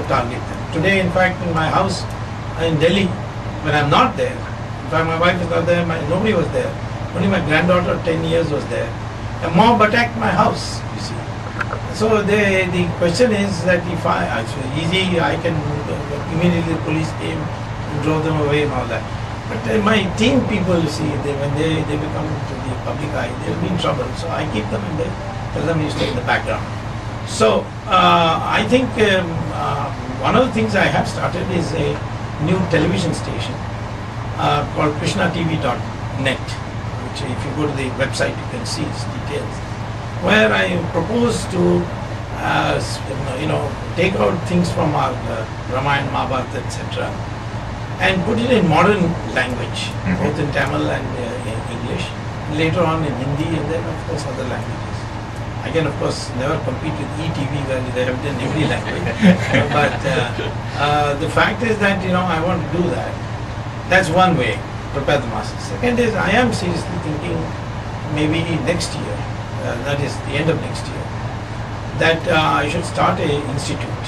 target them. Today, in fact, in my house in Delhi, when I'm not there, in fact my wife is not there, nobody was there, only my granddaughter 10 years was there. A mob attacked my house, you see. So the question is that if actually easy, I can immediately the police came and drove them away and all that. But my team people, you see, when they become to the public eye, they'll be in trouble. So I keep them and tell them you stay in the background. So I think one of the things I have started is a new television station called krishnatv.net, which if you go to the website you can see its details, where I propose to take out things from our Ramayana, Mahabharata, etc. and put it in modern language, both in Tamil and English, later on in Hindi, and then of course other languages. I can of course never compete with ETV where they have done every language, but the fact is that I want to do that. That's one way, prepare the masses. Second is I am seriously thinking maybe next year, that is the end of next year, that I should start an institute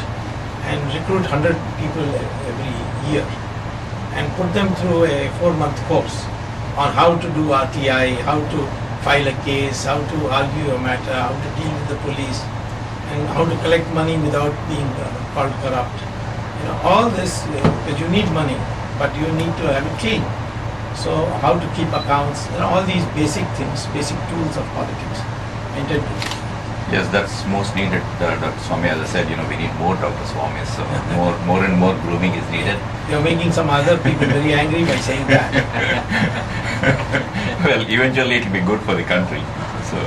and recruit 100 people every year and put them through a 4-month course on how to do RTI, how to file a case, how to argue a matter, how to deal with the police, and how to collect money without being called corrupt. All this, because you need money, but you need to have it clean. So how to keep accounts, all these basic things, basic tools of politics. Intended. Yes, that's most needed, Dr. Swamy. As I said, we need more Dr. Swamy, so more and more grooming is needed. You're making some other people very angry by saying that. Well, eventually it will be good for the country. So,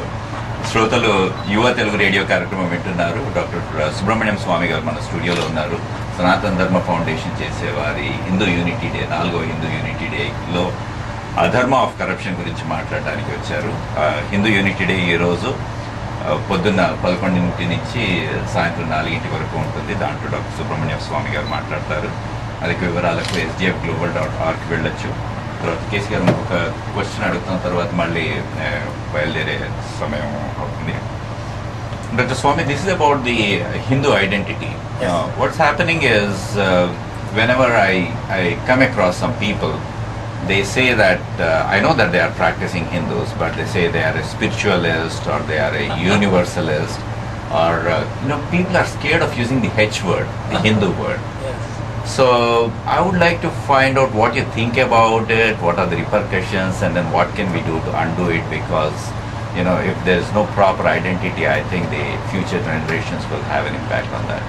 శ్రోతలు యువ Telugu radio కార్యక్రమం వింటున్నారు. Doctor Subrahmanyam స్వామి గారు మన స్టూడియోలో ఉన్నారు. సనాతన ధర్మ ఫౌండేషన్ చేసేవారి హిందూ యూనిటీ డే, 4వ హిందూ యూనిటీ డేలో అధర్మ ఆఫ్ కరప్షన్ గురించి మాట్లాడడానికి వచ్చారు. హిందూ యూనిటీ డే ఈరోజు పొద్దున్న 11 నుంచి సాయంత్రం 4 వరకు ఉంటుంది. దాంట్లో డాక్టర్ సుబ్రహ్మణ్యం స్వామి గారు మాట్లాడతారు. అధిక వివరాలకు sdfglobal.org వెళ్ళొచ్చు. తర్వాత కేసీ గారు ఒక క్వశ్చన్ అడుగుతున్న తర్వాత మళ్ళీ బయలుదేరే సమయం అవుతుంది. Dr. Swamy, this is about the Hindu identity. Yes. What's happening is whenever I come across some people, they say that, I know that they are practicing Hindus, but they say they are a spiritualist or they are a universalist, or people are scared of using the H word, the Hindu word. Yes. So I would like to find out what you think about it, what are the repercussions, and then what can we do to undo it, because if there is no proper identity, I think the future generations will have an impact on that.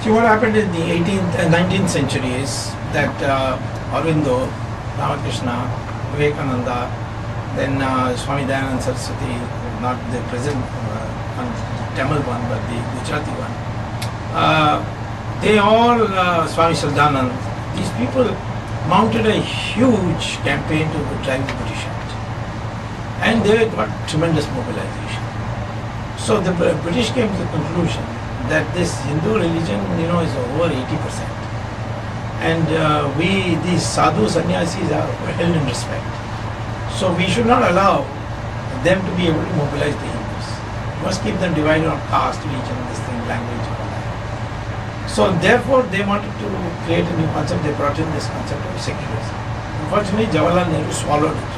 See, what happened in the 18th and 19th century is that Aurobindo, Ramakrishna, Vivekananda, then Swami Dayananda Saraswati, not the present Tamil one, but the Gujarati one, they all, Swami Shraddhanand, these people mounted a huge campaign to drive the British out. And they got tremendous mobilization. So the British came to the conclusion that this Hindu religion, is over 80%. And these sadhu sannyasis are held in respect. So we should not allow them to be able to mobilize the Hindus. We must keep them divided on caste, religion, this thing, language, all that. So therefore they wanted to create a new concept. They brought in this concept of secularism. Unfortunately, Jawaharlal Nehru swallowed it.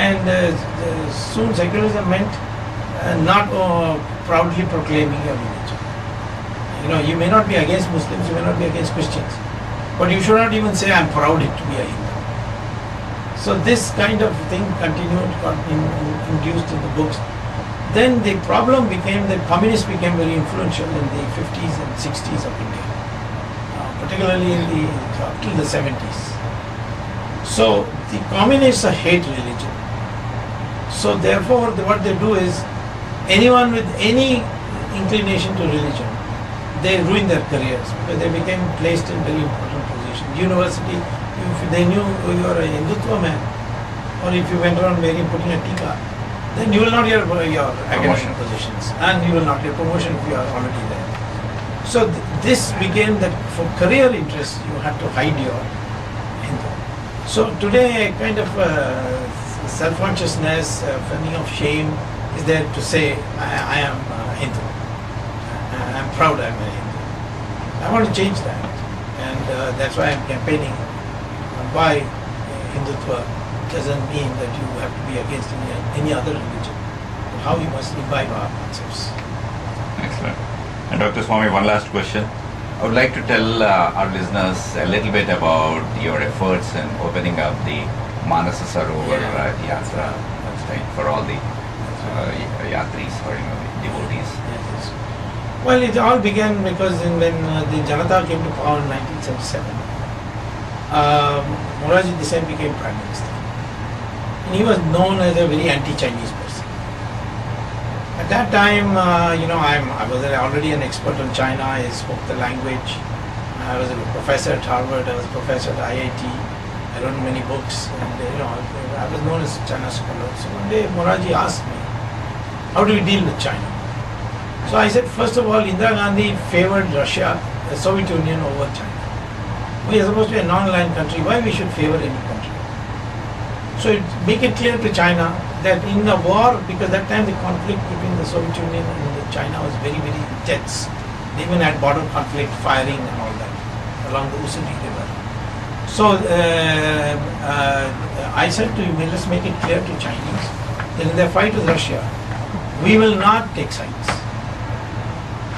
And soon secularism meant not proudly proclaiming your religion. You may not be against Muslims, you may not be against Christians, but you should not even say, I'm proud to be a Hindu. So this kind of thing continued, got induced in the books. Then the problem became that communists became very influential in the 50s and 60s of India, particularly up till the 70s. So the communists hate religion. So therefore what they do is, anyone with any inclination to religion, they ruin their careers because they became placed in very important positions. University, if they knew you are a Hindutva man, or if you went around putting a tika, then you will not get your academic positions, and you will not get promotion if you are already there. So this became that for career interests you had to hide your Hindu. So today a kind of self-consciousness, feeling of shame is there to say, I am Hindu. I am proud I am a Hindu. I want to change that, and that's why I'm campaigning. Why Hindutva doesn't mean that you have to be against any other religion, but how you must imbibe our concepts. Excellent. And Dr. Swamy, one last question. I would like to tell our listeners a little bit about your efforts in opening up the Manasa Sarovar Yatra for all the yatris or the devotees. Yes. Well, it all began because when the Janata came to power in 1977, Morarji Desai became Prime Minister. And he was known as a very anti-Chinese person. At that time, I was already an expert on China. I spoke the language. I was a professor at Harvard. I was a professor at IIT. I wrote many books, and I was known as China scholar. So one day Morarji asked me, how do we deal with China? So I said, first of all, Indira Gandhi favored Russia, the Soviet Union over China. We are supposed to be a non-aligned country. Why we should favor any country? So make it clear to China that in the war, because that time the conflict between the Soviet Union and China was very, very intense. They even had border conflict, firing and all that along the Usuri River. So I said to him, let's make it clear to Chinese that in their fight with Russia, we will not take sides.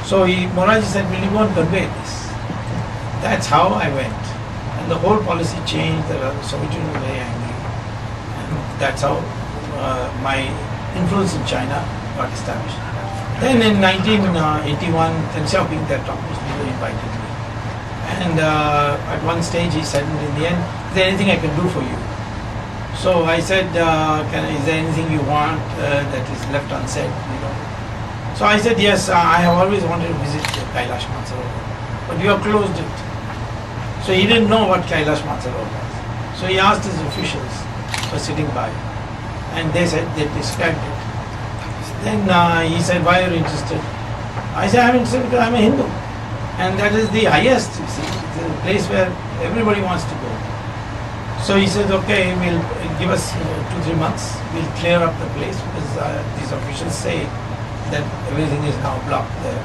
So Morarji said, will you go and convey this? That's how I went. And the whole policy changed. The Soviet Union was very angry. And that's how my influence in China got established. Then in 1981, Deng Xiaoping, their topmost leader, invited me. And at one stage he said, in the end, is there anything I can do for you? So I said, is there anything you want that is left unsaid? So I said, yes, I have always wanted to visit Kailash Mansarovar, but you have closed it. So he didn't know what Kailash Mansarovar was. So he asked his officials who were sitting by, and they said they described it. Then he said, why are you interested? I said, I'm interested because I'm a Hindu. And that is the highest, you see, it's a place where everybody wants to go. So he said, okay, we'll give us 2-3 months, we'll clear up the place because these officials say that everything is now blocked there.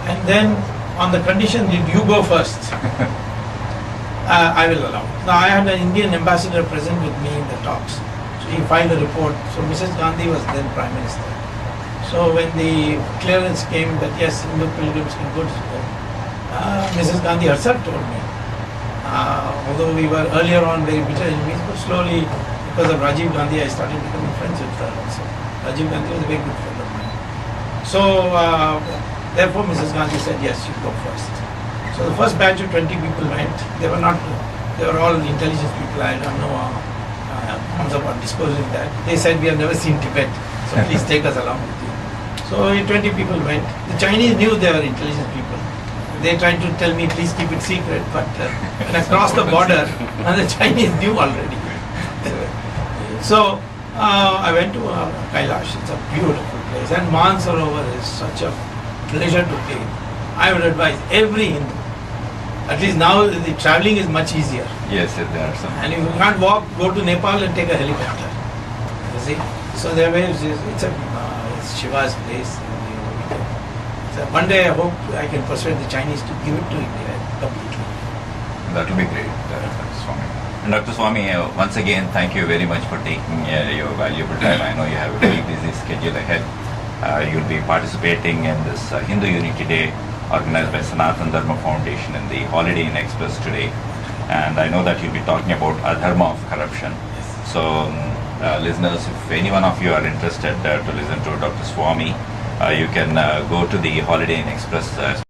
And then on the condition that you go first, I will allow. Now I had an Indian ambassador present with me in the talks. So he filed a report. So Mrs. Gandhi was then Prime Minister. So when the clearance came that yes, Hindu pilgrims can go to school, Mrs. Gandhi herself told me, although we were earlier on very bitter enemies, but slowly because of Rajiv Gandhi I started becoming friends with her also. Rajiv Gandhi was a very good friend of mine. So therefore Mrs. Gandhi said, yes, you go first. So the first batch of 20 people went. They were all intelligence people. I don't know how about disclosing that. They said, we have never seen Tibet, so please take us along with you. So 20 people went. The Chinese knew they were intelligent people. They tried to tell me, please keep it secret, but when I crossed the border, the Chinese knew already. So I went to Kailash. It's a beautiful place, and Mansarovar is such a pleasure to be. I would advise every Hindu. At least now the traveling is much easier. Yes, there are some. And if you can't walk, go to Nepal and take a helicopter. You see? So there is, it's Shiva's place. So one day I hope I can persuade the Chinese to give it to India completely. That will be great, Dr. Swamy. And Dr. Swamy, once again, thank you very much for taking your valuable time. I know you have a very busy schedule ahead. You'll be participating in this Hindu Unity Day organized by Sanatana Dharma Foundation in the Holiday Inn Express today. And I know that you'll be talking about adharma of corruption. Yes. So, listeners, if any one of you are interested to listen to Dr. Swamy, you can go to the Holiday Inn Express